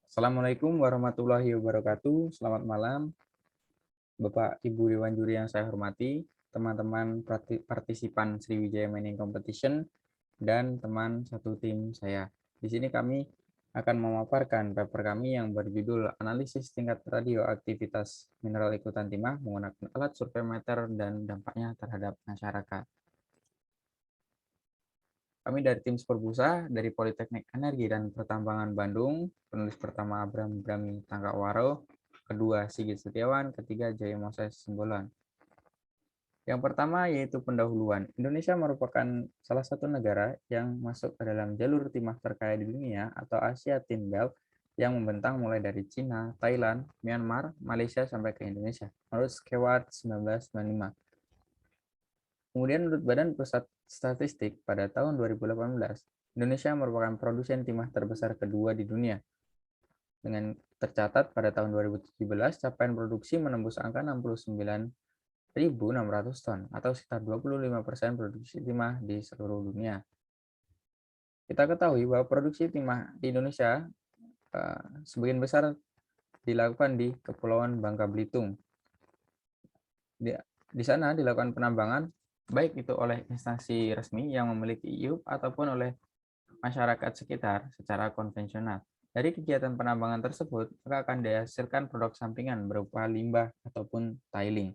Assalamualaikum warahmatullahi wabarakatuh. Selamat malam, Bapak Ibu Dewan Juri yang saya hormati, teman-teman partisipan Sriwijaya Mining Competition, dan teman satu tim saya. Di sini kami akan memaparkan paper kami yang berjudul Analisis Tingkat Radioaktivitas Mineral Ikutan Timah menggunakan alat survei meter dan dampaknya terhadap masyarakat. Kami dari tim Sporbusa, dari Politeknik Energi dan Pertambangan Bandung, penulis pertama Abraham Brami Tangkawaro, kedua Sigit Setiawan, ketiga Jaya Moses Senggolan. Yang pertama yaitu pendahuluan. Indonesia merupakan salah satu negara yang masuk ke dalam jalur timah terkaya di dunia atau Asia Tin Belt yang membentang mulai dari Cina, Thailand, Myanmar, Malaysia sampai ke Indonesia, menurut Skeward 1995. Kemudian menurut Badan Pusat Statistik pada tahun 2018, Indonesia merupakan produsen timah terbesar kedua di dunia. Dengan tercatat pada tahun 2017, capaian produksi menembus angka 69.600 ton atau sekitar 25% produksi timah di seluruh dunia. Kita ketahui bahwa produksi timah di Indonesia sebagian besar dilakukan di Kepulauan Bangka Belitung. Di sana dilakukan penambangan baik itu oleh instansi resmi yang memiliki IUP ataupun oleh masyarakat sekitar secara konvensional. Dari kegiatan penambangan tersebut, maka akan dihasilkan produk sampingan berupa limbah ataupun tiling.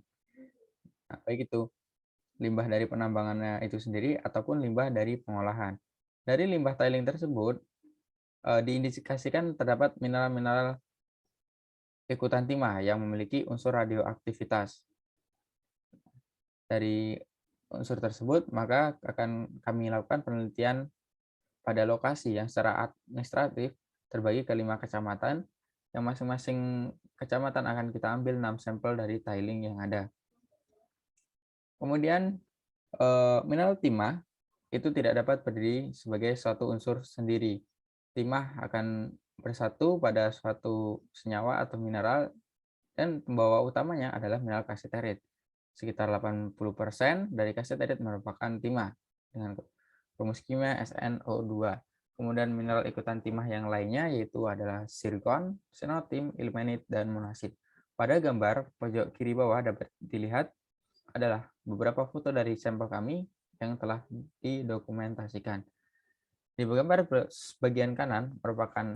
Nah, baik itu limbah dari penambangannya itu sendiri ataupun limbah dari pengolahan. Dari limbah tiling tersebut, diindikasikan terdapat mineral-mineral ikutan timah yang memiliki unsur radioaktivitas. Dari unsur tersebut, maka akan kami lakukan penelitian pada lokasi yang secara administratif terbagi ke 5 kecamatan, yang masing-masing kecamatan akan kita ambil 6 sampel dari tiling yang ada. Kemudian, mineral timah itu tidak dapat berdiri sebagai suatu unsur sendiri. Timah akan bersatu pada suatu senyawa atau mineral, dan pembawa utamanya adalah mineral kasiterit. Sekitar 80% dari kasiterit merupakan timah dengan rumus kimia SnO2. Kemudian mineral ikutan timah yang lainnya yaitu adalah zirkon, xenotim, ilmenit, dan monasit. Pada gambar pojok kiri bawah dapat dilihat adalah beberapa foto dari sampel kami yang telah didokumentasikan. Di gambar bagian kanan merupakan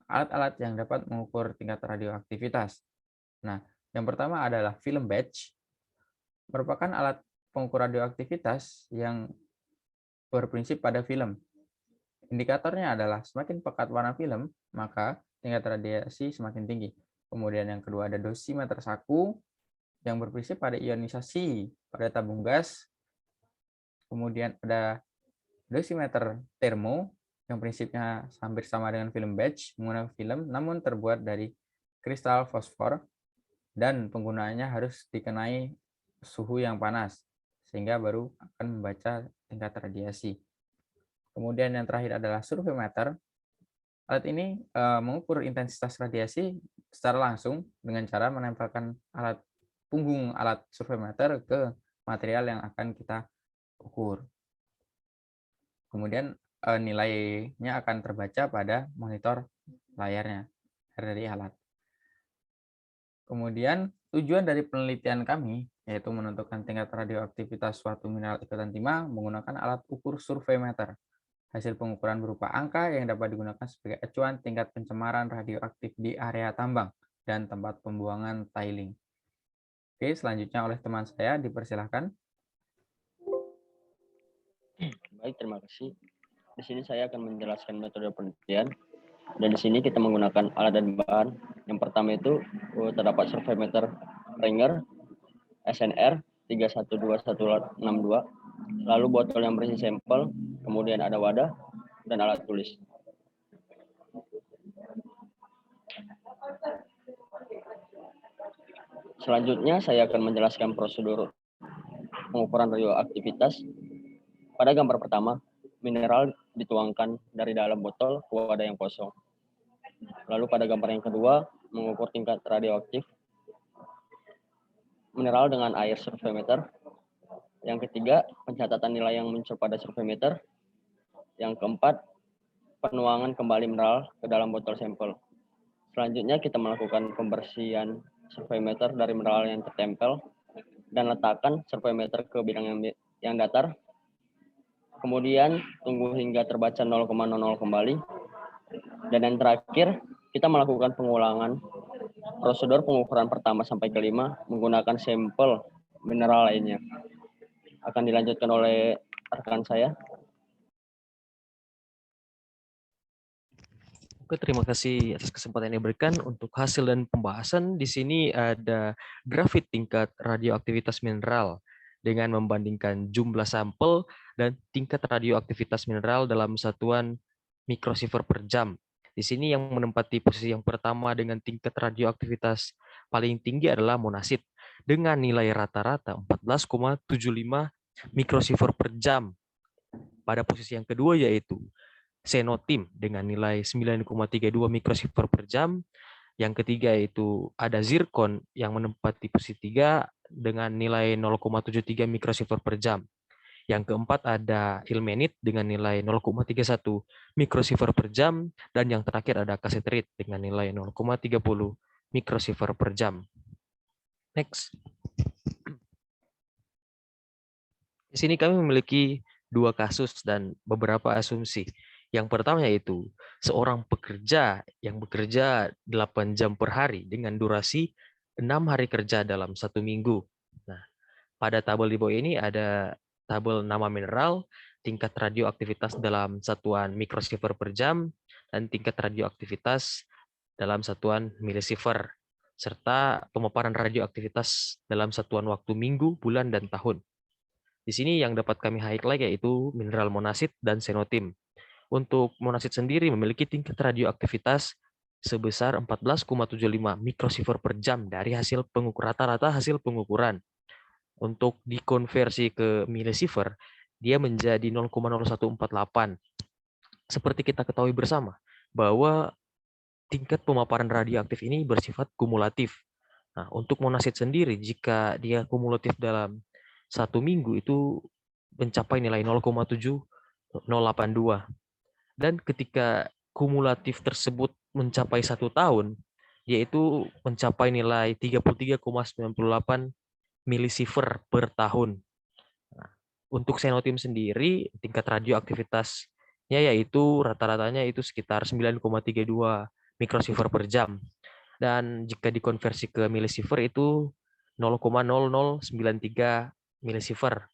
alat-alat yang dapat mengukur tingkat radioaktivitas. Nah, yang pertama adalah film batch, merupakan alat pengukur radioaktivitas yang berprinsip pada film. Indikatornya adalah semakin pekat warna film, maka tingkat radiasi semakin tinggi. Kemudian yang kedua ada dosimeter saku yang berprinsip pada ionisasi pada tabung gas. Kemudian ada dosimeter termo yang prinsipnya hampir sama dengan film batch, menggunakan film namun terbuat dari kristal fosfor dan penggunaannya harus dikenai suhu yang panas sehingga baru akan membaca tingkat radiasi. Kemudian yang terakhir adalah surveimeter. Alat ini mengukur intensitas radiasi secara langsung dengan cara menempelkan punggung alat surveimeter ke material yang akan kita ukur. Kemudian nilainya akan terbaca pada monitor layarnya dari alat. Kemudian tujuan dari penelitian kami yaitu menentukan tingkat radioaktivitas suatu mineral ikutan timah menggunakan alat ukur surveimeter. Hasil pengukuran berupa angka yang dapat digunakan sebagai acuan tingkat pencemaran radioaktif di area tambang dan tempat pembuangan tiling. Oke, selanjutnya oleh teman saya dipersilahkan. Baik, terima kasih. Di sini saya akan menjelaskan metode penelitian. Dan di sini kita menggunakan alat dan bahan. Yang pertama itu terdapat surveimeter Ringer SNR 312162, lalu botol yang berisi sampel, kemudian ada wadah dan alat tulis. Selanjutnya saya akan menjelaskan prosedur pengukuran radioaktivitas. Pada gambar pertama, mineral dituangkan dari dalam botol ke wadah yang kosong. Lalu pada gambar yang kedua, mengukur tingkat radioaktif mineral dengan air surveimeter. Yang ketiga, pencatatan nilai yang muncul pada surveimeter. Yang keempat, penuangan kembali mineral ke dalam botol sampel. Selanjutnya kita melakukan pembersihan survei meter dari mineral yang tertempel dan letakkan survei meter ke bidang yang datar. Kemudian tunggu hingga terbaca 0,00 kembali. Dan yang terakhir, kita melakukan pengulangan prosedur pengukuran pertama sampai kelima menggunakan sampel mineral lainnya. Akan dilanjutkan oleh rekan saya. Oke, terima kasih atas kesempatan yang diberikan. Untuk hasil dan pembahasan, di sini ada grafik tingkat radioaktivitas mineral dengan membandingkan jumlah sampel dan tingkat radioaktivitas mineral dalam satuan mikrosievert per jam. Di sini yang menempati posisi yang pertama dengan tingkat radioaktivitas paling tinggi adalah monasit dengan nilai rata-rata 14,75 mikrosievert per jam. Pada posisi yang kedua yaitu Xenotim dengan nilai 9,32 mikrosievert per jam. Yang ketiga itu ada zirkon yang menempati posisi 3 dengan nilai 0,73 mikrosievert per jam. Yang keempat ada ilmenit dengan nilai 0,31 mikrosievert per jam. Dan yang terakhir ada kasetrit dengan nilai 0,30 mikrosievert per jam. Next. Di sini kami memiliki 2 kasus dan beberapa asumsi. Yang pertama yaitu seorang pekerja yang bekerja 8 jam per hari dengan durasi 6 hari kerja dalam 1 minggu. Nah, pada tabel di bawah ini ada tabel nama mineral, tingkat radioaktivitas dalam satuan mikrosievert per jam, dan tingkat radioaktivitas dalam satuan milisievert, serta pemaparan radioaktivitas dalam satuan waktu minggu, bulan, dan tahun. Di sini yang dapat kami highlight yaitu mineral monasit dan xenotim. Untuk monasit sendiri memiliki tingkat radioaktivitas sebesar 14,75 mikrosievert per jam dari hasil rata-rata hasil pengukuran. Untuk dikonversi ke milisievert, dia menjadi 0,0148. Seperti kita ketahui bersama, bahwa tingkat pemaparan radioaktif ini bersifat kumulatif. Nah, untuk monasit sendiri, jika dia kumulatif dalam 1 minggu itu mencapai nilai 0,7082. Dan ketika kumulatif tersebut mencapai 1 tahun, yaitu mencapai nilai 33,98 milisievert per tahun. Nah, untuk xenotim sendiri, tingkat radioaktivitasnya yaitu rata-ratanya itu sekitar 9,32 mikrosievert per jam. Dan jika dikonversi ke milisievert itu 0,0093 milisievert.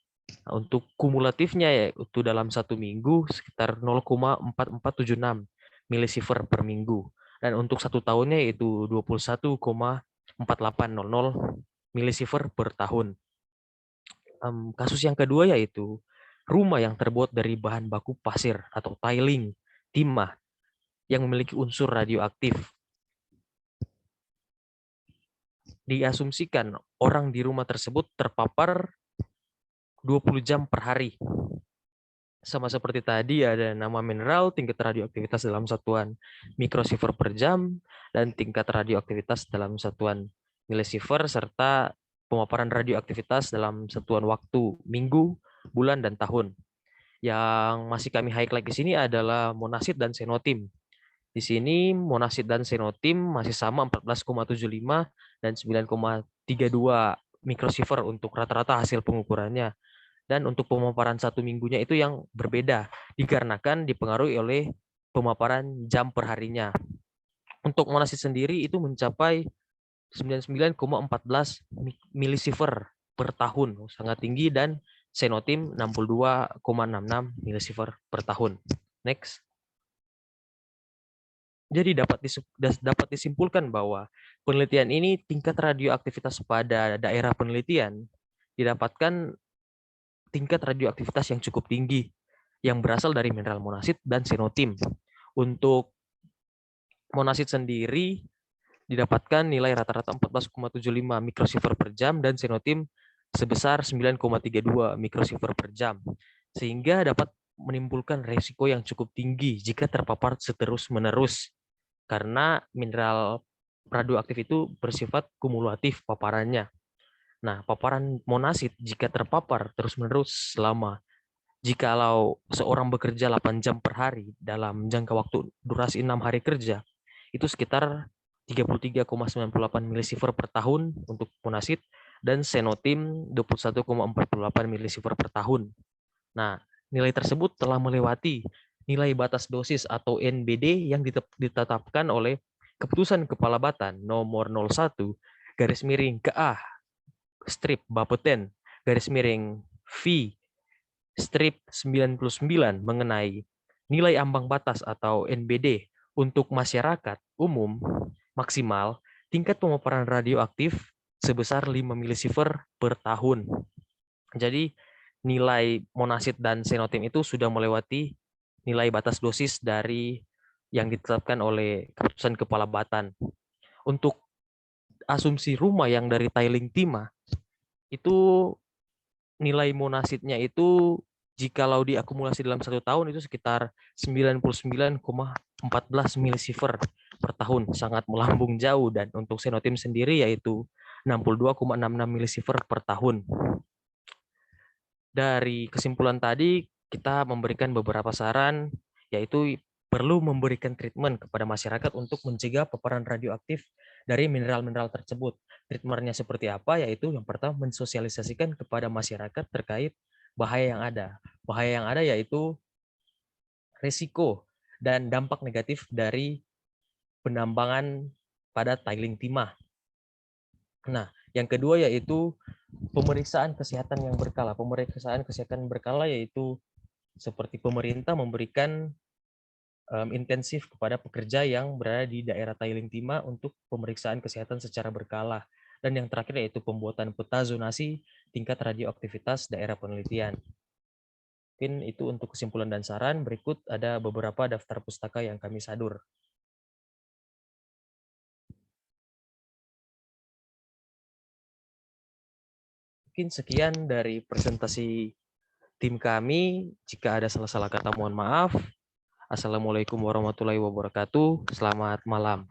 Nah, untuk kumulatifnya yaitu dalam 1 minggu sekitar 0,4476 milisievert per minggu. Dan untuk 1 tahunnya yaitu 21,4800 milisievert per tahun. Kasus yang kedua yaitu rumah yang terbuat dari bahan baku pasir atau tiling, timah, yang memiliki unsur radioaktif. Diasumsikan orang di rumah tersebut terpapar 20 jam per hari. Sama seperti tadi ada nama mineral, tingkat radioaktivitas dalam satuan mikrosievert per jam, dan tingkat radioaktivitas dalam satuan milisievert, serta pemaparan radioaktivitas dalam satuan waktu, minggu, bulan, dan tahun. Yang masih kami highlight di sini adalah monasit dan xenotim. Di sini monasit dan xenotim masih sama 14,75 dan 9,32 mikrosievert untuk rata-rata hasil pengukurannya. Dan untuk pemaparan 1 minggunya itu yang berbeda, dikarenakan dipengaruhi oleh pemaparan jam per harinya. Untuk monasit sendiri itu mencapai 99,14 milisievert per tahun, sangat tinggi, dan xenotim 62,66 milisievert per tahun. Next. Jadi dapat disimpulkan bahwa penelitian ini tingkat radioaktivitas pada daerah penelitian didapatkan tingkat radioaktivitas yang cukup tinggi yang berasal dari mineral monasit dan xenotim. Untuk monasit sendiri didapatkan nilai rata-rata 14,75 mikrosievert per jam dan xenotim sebesar 9,32 mikrosievert per jam, sehingga dapat menimbulkan resiko yang cukup tinggi jika terpapar seterus-menerus, karena mineral radioaktif itu bersifat kumulatif paparannya. Nah, paparan monasit jika terpapar terus-menerus selama jikalau seorang bekerja 8 jam per hari dalam jangka waktu durasi 6 hari kerja, itu sekitar 33,98 milisievert per tahun untuk monasid, dan senotim 21,48 milisievert per tahun. Nah, nilai tersebut telah melewati nilai batas dosis atau NBD yang ditetapkan oleh Keputusan Kepala Batan nomor 01 garis miring KA strip Bapeten garis miring V strip 99 mengenai nilai ambang batas atau NBD untuk masyarakat umum maksimal tingkat pemaparan radioaktif sebesar 5 milisievert per tahun. Jadi nilai monasid dan senotim itu sudah melewati nilai batas dosis dari yang ditetapkan oleh Keputusan Kepala Batan. Untuk asumsi rumah yang dari tiling timah, itu nilai monasidnya itu jikalau diakumulasi dalam 1 tahun itu sekitar 99,14 milisievert per tahun, sangat melambung jauh. Dan untuk senotim sendiri yaitu 62,66 milisievert per tahun. Dari kesimpulan tadi, kita memberikan beberapa saran, yaitu perlu memberikan treatment kepada masyarakat untuk mencegah paparan radioaktif dari mineral-mineral tersebut. Treatmentnya seperti apa? Yaitu yang pertama, mensosialisasikan kepada masyarakat terkait bahaya yang ada. Bahaya yang ada yaitu risiko dan dampak negatif dari penambangan pada tiling timah. Nah, yang kedua yaitu pemeriksaan kesehatan yang berkala. Pemeriksaan kesehatan berkala yaitu seperti pemerintah memberikan intensif kepada pekerja yang berada di daerah tiling timah untuk pemeriksaan kesehatan secara berkala. Dan yang terakhir yaitu pembuatan peta zonasi tingkat radioaktivitas daerah penelitian. Mungkin itu untuk kesimpulan dan saran. Berikut ada beberapa daftar pustaka yang kami sadur. Mungkin sekian dari presentasi tim kami. Jika ada salah-salah kata mohon maaf. Assalamualaikum warahmatullahi wabarakatuh. Selamat malam.